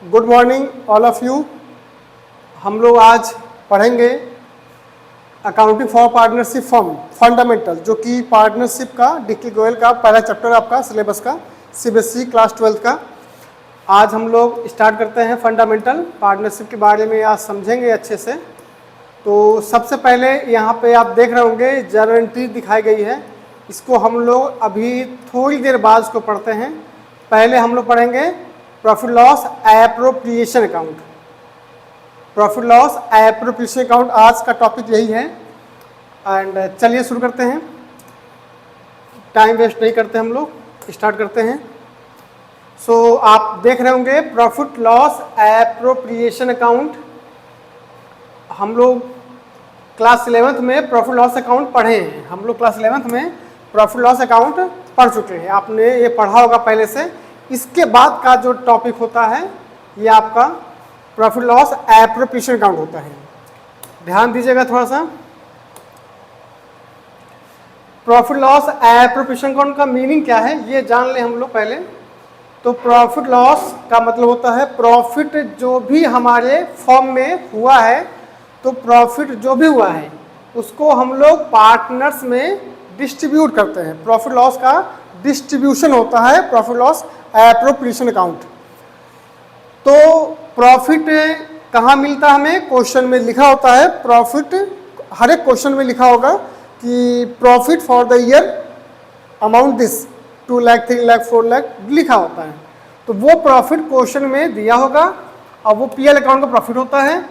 Good morning all of you. हम लोग आज पढ़ेंगे accounting for partnership firm fundamental, जो कि पार्टनरशिप का डीके गोयल का पहला चैप्टर आपका सिलेबस का सीबीएसई क्लास 12 का। आज हम लोग स्टार्ट करते हैं फंडामेंटल पार्टनरशिप के बारे में, आज समझेंगे अच्छे से। तो सबसे पहले यहाँ पे आप देख रहे होंगे जर्नल एंट्री दिखाई गई है, इसको हम लोग अभी थोड़ी देर बाद इसको पढ़ते हैं। पहले हम लोग पढ़ेंगे profit loss appropriation account. Profit loss appropriation account आज का टॉपिक यही है। एंड चलिए शुरू करते हैं, टाइम वेस्ट नहीं करते, हम लोग स्टार्ट करते हैं। सो आप देख रहे होंगे प्रॉफिट लॉस एप्रोप्रिएशन अकाउंट। हम लोग क्लास 11th में प्रॉफिट लॉस अकाउंट पढ़े हैं। हम लोग क्लास 11th में प्रॉफिट लॉस अकाउंट पढ़ चुके हैं, आपने ये पढ़ा होगा पहले से। इसके बाद का जो टॉपिक होता है ये आपका प्रॉफिट लॉस एप्रोप्रिएशन अकाउंट होता है। ध्यान दीजिएगा थोड़ा सा। प्रॉफिट लॉस एप्रोप्रिएशन अकाउंट का मीनिंग क्या है ये जान ले हम लोग पहले। तो प्रॉफिट लॉस का मतलब होता है प्रॉफिट जो भी हमारे फर्म में हुआ है, तो प्रॉफिट जो भी हुआ है उसको हम लोग पार्टनर्स में डिस्ट्रीब्यूट करते हैं। प्रॉफिट लॉस का डिस्ट्रीब्यूशन होता है प्रॉफिट लॉस एप्रोप्रिएशन अकाउंट। तो प्रॉफिट कहाँ मिलता है हमें? क्वेश्चन में लिखा होता है प्रॉफिट, हर एक क्वेश्चन में लिखा होगा कि profit for the year amount this 2 lakh 3 lakh 4 lakh लिखा होता है। तो वो प्रॉफिट क्वेश्चन में दिया होगा और वो पीएल अकाउंट का प्रॉफिट होता है।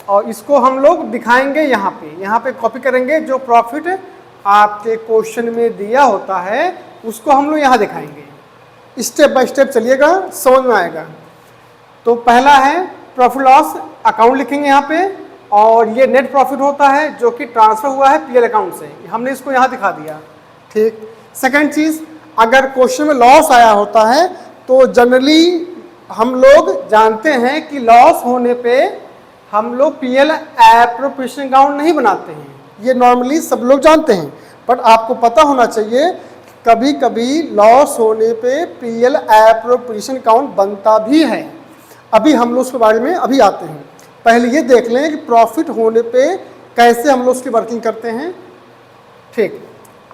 और इसको हम लोग दिखाएंगे यहाँ पे कॉपी करेंगे। जो प्रॉफिट आपके क्वेश्चन में दिया होता है उसको हम लोग यहाँ दिखाएंगे। स्टेप बाय स्टेप चलिएगा, समझ में आएगा। तो पहला है प्रॉफिट लॉस अकाउंट लिखेंगे यहाँ पे, और ये नेट प्रॉफिट होता है जो कि ट्रांसफर हुआ है पीएल अकाउंट से, हमने इसको यहाँ दिखा दिया। ठीक। सेकंड चीज़, अगर क्वेश्चन में लॉस आया होता है तो जनरली हम लोग जानते हैं कि लॉस होने पे हम लोग पीएल एप्रोप्रिएशन अकाउंट नहीं बनाते हैं। ये नॉर्मली सब लोग जानते हैं, बट आपको पता होना चाहिए कभी कभी लॉस होने पे पीएल एप्रोप्रिएशन अकाउंट बनता भी है। अभी हम लोग उसके बारे में अभी आते हैं। पहले ये देख लें कि प्रॉफिट होने पे कैसे हम लोग उसकी वर्किंग करते हैं। ठीक।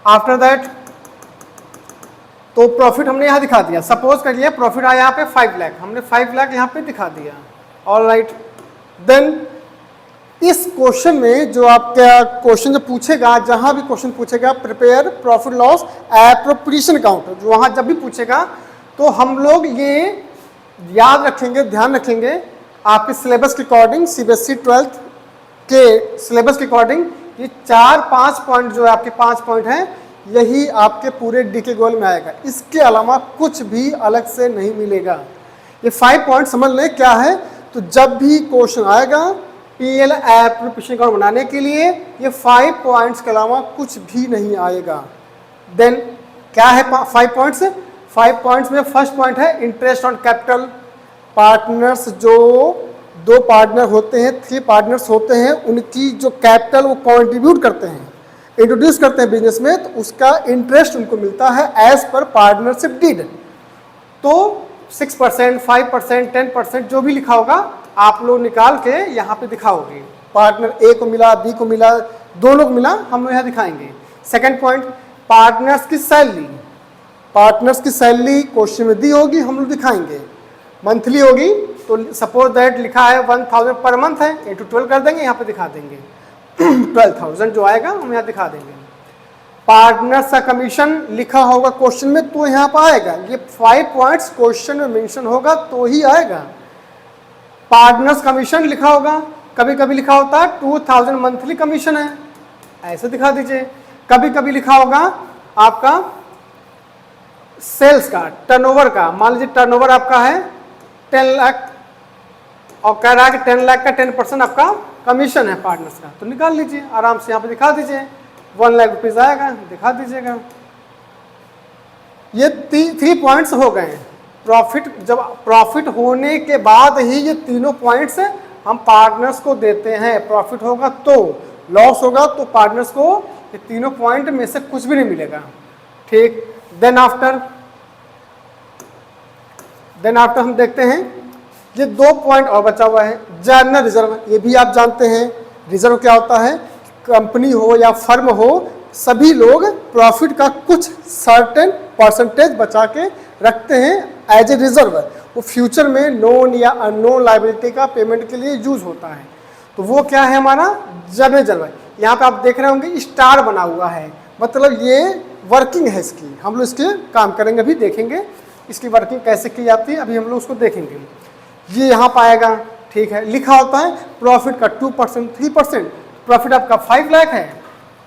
आफ्टर दैट तो प्रॉफिट हमने यहाँ दिखा दिया। सपोज करिए प्रॉफिट आया यहाँ पे 5 लाख, हमने 5 लाख यहाँ पे दिखा दिया। All right. देन इस क्वेश्चन में जो आपका क्वेश्चन जो पूछेगा, जहां भी क्वेश्चन पूछेगा prepare profit loss appropriation account, जो वहां जब भी पूछेगा तो हम लोग ये याद रखेंगे, ध्यान रखेंगे आपके सिलेबस के अकॉर्डिंग, सीबीएसई 12th के सिलेबस के अकॉर्डिंग ये 4-5 पॉइंट जो है आपके 5 पॉइंट हैं, यही आपके पूरे डीके गोल में आएगा। इसके अलावा कुछ भी अलग से नहीं मिलेगा। ये 5 पॉइंट समझ लें क्या है। तो जब भी क्वेश्चन आएगा पीएल एप्रोप्रिएशन अकाउंट बनाने के लिए ये 5 पॉइंट्स के अलावा कुछ भी नहीं आएगा। देन क्या है 5 पॉइंट्स? 5 पॉइंट्स में फर्स्ट पॉइंट है इंटरेस्ट ऑन कैपिटल। पार्टनर्स जो 2 पार्टनर होते हैं, 3 पार्टनर्स होते हैं, उनकी जो कैपिटल वो कंट्रीब्यूट करते हैं, इंट्रोड्यूस करते हैं बिजनेस में, तो उसका इंटरेस्ट उनको मिलता है एज पर पार्टनरशिप डीड। तो 6%, 5%, 10% जो भी लिखा होगा आप लोग निकाल के यहाँ पे दिखाओगे। पार्टनर ए को मिला, बी को मिला, दोनों को मिला, हम लोग यहाँ दिखाएंगे। सेकंड पॉइंट, पार्टनर्स की सैलरी। पार्टनर्स की सैलरी क्वेश्चन में दी होगी, हम लोग दिखाएंगे। मंथली होगी तो सपोज दैट लिखा है 1000 पर मंथ है, इंटू 12 कर देंगे, यहाँ पे दिखा देंगे 12,000 जो आएगा हम यहाँ दिखा देंगे। पार्टनर्स का कमीशन लिखा होगा क्वेश्चन में तो यहाँ पर आएगा। ये 5 पॉइंट्स क्वेश्चन में मेंशन होगा तो ही आएगा। पार्टनर्स कमीशन लिखा होगा, कभी कभी लिखा होता है 2000 मंथली कमीशन है, ऐसे दिखा दीजिए। कभी कभी लिखा होगा आपका सेल्स का, टर्नओवर का, मान लीजिए टर्नओवर आपका है 10 लाख और कह रहा है कि 10 लाख का 10% आपका कमीशन है पार्टनर्स का, तो निकाल लीजिए आराम से, यहाँ पे दिखा दीजिए। 1 लाख रुपीज आएगा, दिखा दीजिएगा। ये 3 पॉइंट्स हो गए हैं। प्रॉफिट, जब प्रॉफिट होने के बाद ही ये तीनों पॉइंट्स हम पार्टनर्स को देते हैं। प्रॉफिट होगा तो, लॉस होगा तो पार्टनर्स को ये तीनों पॉइंट में से कुछ भी नहीं मिलेगा। ठीक। देन आफ्टर हम देखते हैं ये 2 पॉइंट और बचा हुआ है। जनरल रिजर्व, ये भी आप जानते हैं रिजर्व क्या होता है। कंपनी हो या फर्म हो, सभी लोग प्रॉफिट का कुछ सर्टेन परसेंटेज बचा के रखते हैं एज ए रिजर्व। वो फ्यूचर में नोन या अननोन लायबिलिटी का पेमेंट के लिए यूज होता है। तो वो क्या है हमारा जनरल रिजर्व। यहाँ पे आप देख रहे होंगे स्टार बना हुआ है, मतलब ये वर्किंग है इसकी। हम लोग इसके काम करेंगे, अभी देखेंगे इसकी वर्किंग कैसे की जाती है, अभी हम लोग उसको देखेंगे। ये यहाँ पाएगा, ठीक है, लिखा होता है प्रॉफिट का 2%, 3%। प्रॉफिट आपका 5 लाख है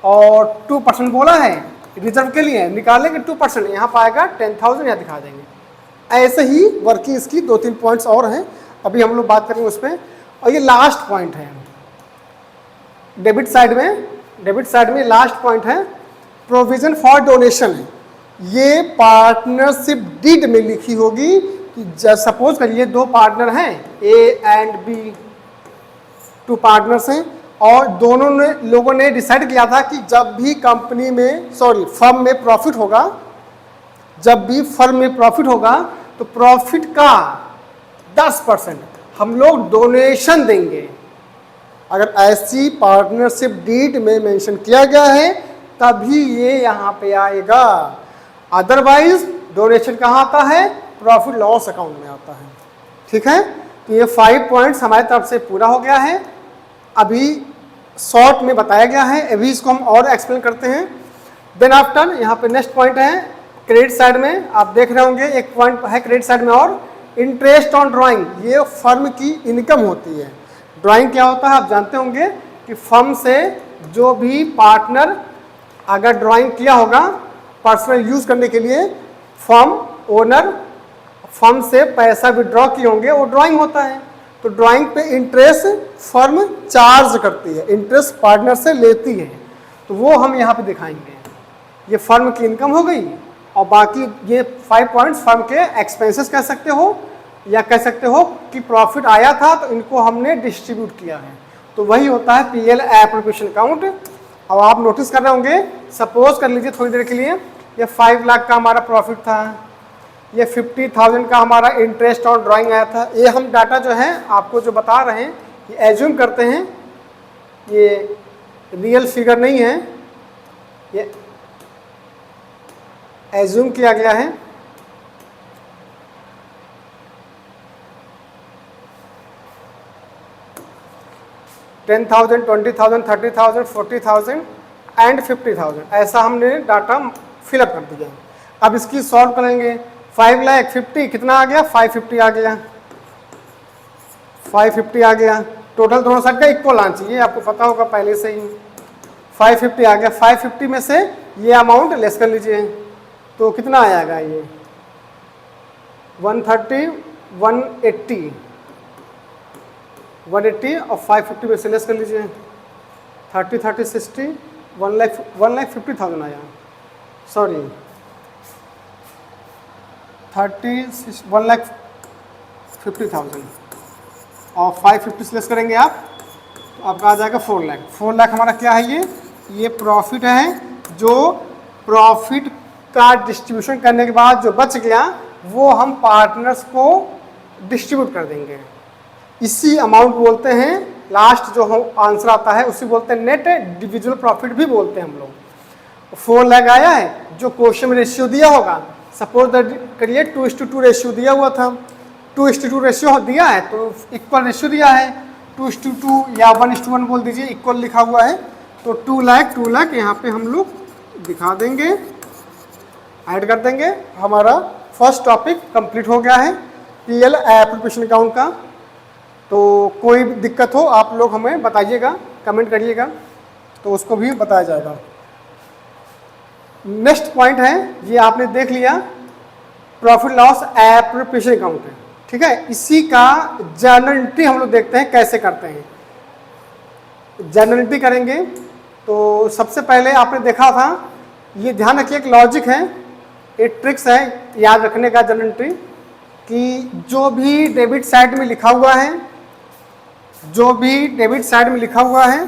और 2% बोला है रिजर्व के लिए, निकालेंगे 2%, यहाँ पाएगा 10,000, यहाँ दिखा देंगे। ऐसे ही वर्किंग इसकी 2-3 पॉइंट्स और हैं, अभी हम लोग बात करेंगे उस पर। और ये लास्ट पॉइंट है डेबिट साइड में लास्ट पॉइंट है प्रोविजन फॉर डोनेशन है। ये पार्टनरशिप डीड में लिखी होगी कि सपोज करिए 2 पार्टनर हैं, ए एंड बी, 2 पार्टनर्स हैं, और दोनों लोगों ने डिसाइड किया था कि जब भी फर्म में प्रॉफिट होगा, जब भी फर्म में प्रॉफिट होगा तो प्रॉफिट का 10% हम लोग डोनेशन देंगे। अगर ऐसी पार्टनरशिप डीड में मेंशन किया गया है तभी ये यहाँ पे आएगा, अदरवाइज डोनेशन कहाँ आता है, प्रॉफिट लॉस अकाउंट में आता है। ठीक है, तो ये 5 पॉइंट्स हमारी तरफ से पूरा हो गया है, अभी शॉर्ट में बताया गया है, अभी इसको हम और एक्सप्लेन करते हैं। देन आफ्टर यहाँ पे नेक्स्ट पॉइंट है क्रेडिट साइड में, आप देख रहे होंगे एक पॉइंट है क्रेडिट साइड में और इंटरेस्ट ऑन ड्राइंग। ये फर्म की इनकम होती है। ड्राइंग क्या होता है आप जानते होंगे कि फर्म से जो भी पार्टनर अगर ड्राइंग किया होगा पर्सनल यूज करने के लिए, फर्म ओनर फर्म से पैसा विड्रॉ किए होंगे, वो ड्राइंग होता है। तो ड्राइंग पे इंटरेस्ट फर्म चार्ज करती है, इंटरेस्ट पार्टनर से लेती है, तो वो हम यहाँ पे दिखाएंगे। ये फर्म की इनकम हो गई, और बाकी ये 5 पॉइंट्स फर्म के एक्सपेंसेस कह सकते हो, या कह सकते हो कि प्रॉफिट आया था तो इनको हमने डिस्ट्रीब्यूट किया है, तो वही होता है पीएल एप्रोप्रिएशन अकाउंट। अब आप नोटिस कर रहे होंगे, सपोज कर लीजिए थोड़ी देर के लिए, ये 5 लाख का हमारा प्रॉफिट था, ये 50,000 का हमारा इंटरेस्ट ऑन ड्राइंग आया था। ये हम डाटा जो है आपको जो बता रहे हैं ये एज्यूम करते हैं, ये रियल फिगर नहीं है, ये एज्यूम किया गया है। $10,000, $20,000, $30,000, $40,000 एंड $50,000, ऐसा हमने डाटा फिलअप कर दिया। अब इसकी सॉल्व करेंगे। 5 लाख 50 कितना आ गया, 550 आ गया, 550 आ गया। टोटल दोनों साइड का इक्वल आना चाहिए, आपको पता होगा पहले से ही। 550 आ गया, 550 में से ये अमाउंट लेस कर लीजिए, तो कितना आएगा ये 130, 180 और 550 में से लेस कर लीजिए, 30, 30, 60, 1,50,000 आया, सॉरी 1,50,000 और 550 से लेस करेंगे आप, तो आपका आ जाएगा 4 लाख। 4 लाख हमारा क्या है, ये प्रॉफिट है, जो प्रॉफिट का डिस्ट्रीब्यूशन करने के बाद जो बच गया वो हम पार्टनर्स को डिस्ट्रीब्यूट कर देंगे। इसी अमाउंट बोलते हैं, लास्ट जो आंसर आता है उसी बोलते हैं नेट इंडिविजुअल प्रॉफिट भी बोलते हैं हम लोग। 4 लाख आया है, जो क्वेश्चन में रेशियो दिया होगा, सपोज करिए 2:2 रेशियो दिया हुआ था, 2:2 रेशियो दिया है तो इक्वल रेशियो दिया है, 2:2 या 1:1 बोल दीजिए, इक्वल लिखा हुआ है, तो 2 लाख यहाँ पे हम लोग दिखा देंगे, ऐड कर देंगे। हमारा फर्स्ट टॉपिक कंप्लीट हो गया है पीएल एप्रोप्रिएशन अकाउंट का। तो कोई दिक्कत हो आप लोग हमें बताइएगा, कमेंट करिएगा, तो उसको भी बताया जाएगा। नेक्स्ट पॉइंट है, ये आपने देख लिया प्रॉफिट लॉस एप्रोप्रिएशन अकाउंट है, ठीक है। इसी का जर्नल एंट्री हम लोग देखते हैं कैसे करते हैं। जर्नल एंट्री करेंगे तो सबसे पहले आपने देखा था, ये ध्यान रखिए एक लॉजिक है, एक ट्रिक्स है याद रखने का जर्नल एंट्री, कि जो भी डेबिट साइड में लिखा हुआ है, जो भी डेबिट साइड में लिखा हुआ है,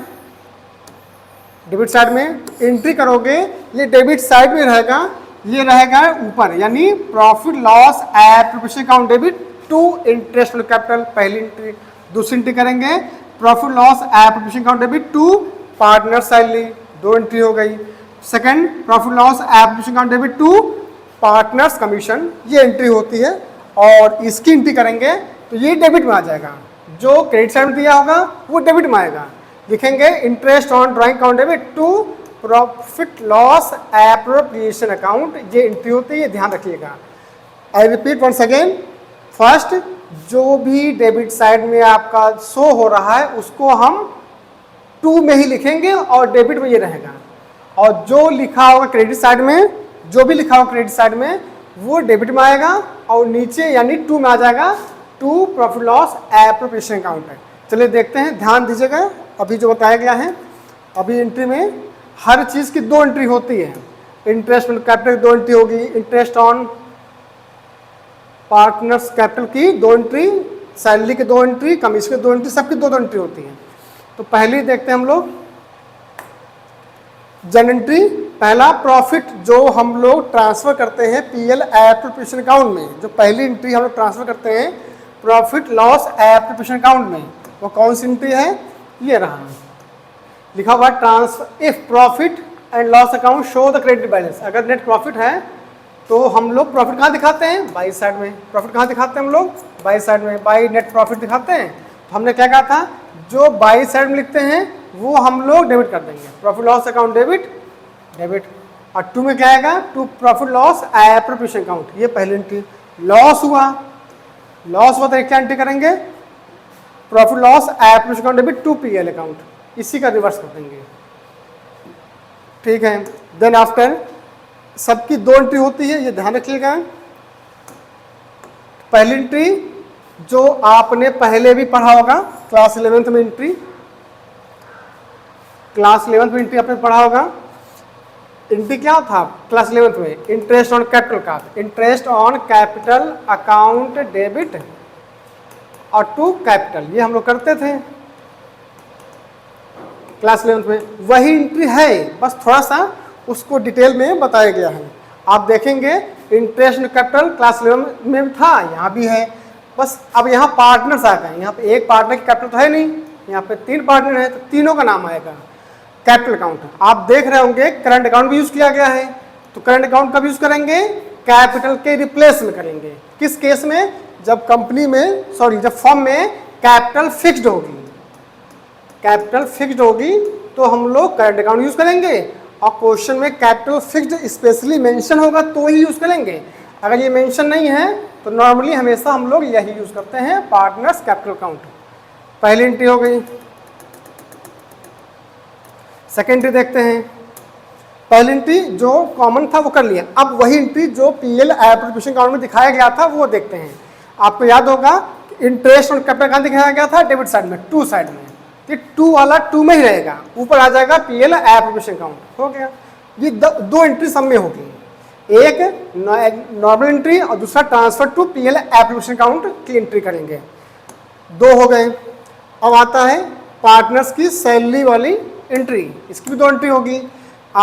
डेबिट साइड में एंट्री करोगे, ये डेबिट साइड में रहेगा, ये रहेगा ऊपर, यानी profit loss appropriation account debit to interest on capital, पहली एंट्री। दूसरी एंट्री करेंगे profit loss appropriation account debit to partner salary, 2 entry हो गई। Second profit loss appropriation account debit to partners commission, ये एंट्री होती है। और इसकी एंट्री करेंगे तो ये डेबिट में आ जाएगा, जो क्रेडिट साइड में दिया होगा वो डेबिट में आएगा। लिखेंगे interest on drawing account debit to profit loss appropriation account, ये एंट्री होती है, ध्यान रखिएगा। I repeat once again, first जो भी डेबिट साइड में आपका शो हो रहा है उसको हम टू में ही लिखेंगे और डेबिट में ये रहेगा। और जो लिखा होगा क्रेडिट साइड में, जो भी लिखा होगा क्रेडिट साइड में वो डेबिट में आएगा और नीचे यानी टू में आ जाएगा, to profit loss appropriation account है। चलिए देखते हैं, ध्यान दीजिएगा अभी जो बताया गया है। अभी एंट्री में हर चीज़ की 2 एंट्री होती है। इंटरेस्ट ऑन कैपिटल 2 एंट्री होगी, इंटरेस्ट ऑन पार्टनर्स कैपिटल की 2 एंट्री, सैलरी की 2 एंट्री, कमीशन की 2 एंट्री, सबकी 2 एंट्री होती है। तो पहली देखते हैं हम लोग जन एंट्री। पहला प्रॉफिट जो हम लोग ट्रांसफर करते हैं पीएल एप्रोप्रिएशन अकाउंट में, जो पहली एंट्री हम लोग ट्रांसफर करते हैं प्रॉफिट लॉस एप्रोप्रिएशन अकाउंट में, वो कौन सी एंट्री है? ये रहा, लिखा हुआ transfer if profit and loss account show the credit balance. अगर नेट प्रॉफिट है तो हम लोग प्रॉफिट कहाँ दिखाते हैं? बाई साइड में। प्रॉफिट कहाँ दिखाते हैं हम लोग? बाई साइड में, बाई नेट प्रॉफिट दिखाते हैं। तो हमने क्या कहा था, जो बाई साइड में लिखते हैं वो हम लोग डेबिट कर देंगे, profit loss account debit, debit. और टू में क्या आएगा? To profit loss appropriation account, ये पहली एंट्री। लॉस हुआ, लॉस हुआ तो क्या एंट्री करेंगे? Profit loss appropriation account debit to PL account, इसी का रिवर्स कर देंगे। ठीक है, देन आफ्टर सबकी 2 एंट्री होती है, ये ध्यान रखिएगा। पहली एंट्री जो आपने पहले भी पढ़ा होगा क्लास 11th में, एंट्री क्लास 11th में एंट्री आपने पढ़ा होगा। एंट्री क्या था क्लास 11th में? इंटरेस्ट ऑन कैपिटल का, interest on capital account debit और टू कैपिटल, ये हम लोग करते थे क्लास 11th में। वही एंट्री है, बस थोड़ा सा उसको डिटेल में बताया गया है। आप देखेंगे इंटरेस्ट ऑन कैपिटल क्लास 11 में था, यहाँ भी है, बस अब यहाँ पार्टनर्स आ गए। यहाँ पे एक पार्टनर की कैपिटल तो है नहीं, यहाँ पे 3 पार्टनर है तो तीनों का नाम आएगा कैपिटल अकाउंट। आप देख रहे होंगे करंट अकाउंट भी यूज किया गया है, तो करंट अकाउंट कब यूज करेंगे? कैपिटल के रिप्लेस में करेंगे। किस केस में? जब कंपनी में, सॉरी, जब फर्म में कैपिटल फिक्स्ड होगी, कैपिटल फिक्स्ड होगी तो हम लोग करंट अकाउंट यूज करेंगे। और क्वेश्चन में कैपिटल फिक्स्ड स्पेशली मेंशन होगा तो ही यूज करेंगे। अगर ये मेंशन नहीं है तो नॉर्मली हमेशा हम लोग यही यूज करते हैं, पार्टनर्स कैपिटल अकाउंट। पहली एंट्री हो गई। सेकेंड एंट्री देखते हैं। पहली एंट्री जो कॉमन था वो कर लिया, अब वही एंट्री जो पीएल एप्रोप्रिएशन अकाउंट में दिखाया गया था वो देखते हैं। आपको याद होगा इंटरेस्ट ऑन कैपिटल कहाँ दिखाया गया था? डेबिट साइड में, टू साइड में। ये टू वाला टू में ही रहेगा, ऊपर आ जाएगा पीएल एप्रोप्रिएशन अकाउंट। हो गया, ये 2 एंट्री सब में होगी, एक नॉर्मल एंट्री और दूसरा transfer to PL appropriation account की एंट्री करेंगे। 2 हो गए। अब आता है पार्टनर्स की सैलरी वाली एंट्री, इसकी भी 2 एंट्री होगी।